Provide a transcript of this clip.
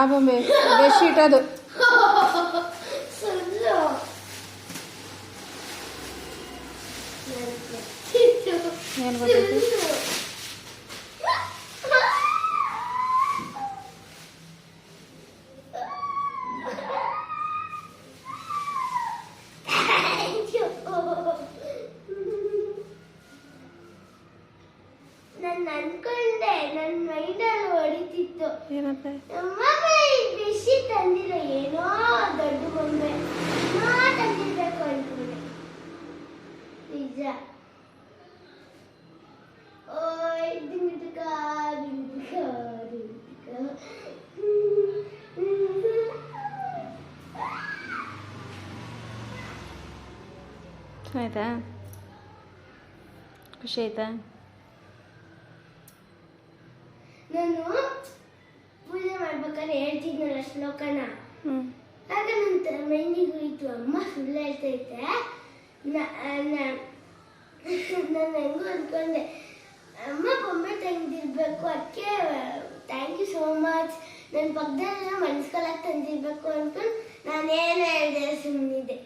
ಬೊಂಬೆ bedsheet ಅದು ಏನು ಗೊತ್ತೈತಿ ನಾನು ಅನ್ಕೊಂಡೆ ನನ್ನ ಮೈಂಡಲ್ಲಿ ಹೊಡಿತಿತ್ತು ಏನಂತೆ ಬಿಸಿ ತಂದಿಲ್ಲ ಏನೋ ದೊಡ್ಡ ಬೊಂಬೆ ತಂದಿರ್ಬೇಕು ಅನ್ಕೊಂಡೆ ನಿಜ ಓಯ್ ದಿಂಗಿಟಕ ಆಯ್ತಾ ಖುಷಿ ಆಯ್ತಾ ನಾನು ಪೂಜೆ ಮಾಡ್ಬೇಕಾದ್ರೆ ಹೇಳ್ತಿದ್ನಲ್ಲ ಶ್ಲೋಕನ ಹ್ಞೂ ಆಗ ನನ್ನ ಮೈನಿಗೆ ಹೋಯ್ತು ಅಮ್ಮ ಸುಳ್ಳು ಹೇಳ್ತೈತೆ ನಾನು ಹೆಂಗೂ ಅಂದ್ಕೊಂಡೆ ಅಮ್ಮ ಬೊಮ್ಮೆ ತಂದಿರ್ಬೇಕು ಅದಕ್ಕೆ ಥ್ಯಾಂಕ್ ಯು ಸೋ ಮಚ್ ನನ್ನ ಪಕ್ಕದಲ್ಲೆಲ್ಲ ಮನ್ಸ್ಕೊಳಕ್ಕೆ ತಂದಿರ್ಬೇಕು ಅಂದ್ಕೊಂಡು ನಾನೇನು ಹೇಳಿದೆ ಸುಮ್ಮನಿದ್ದೆ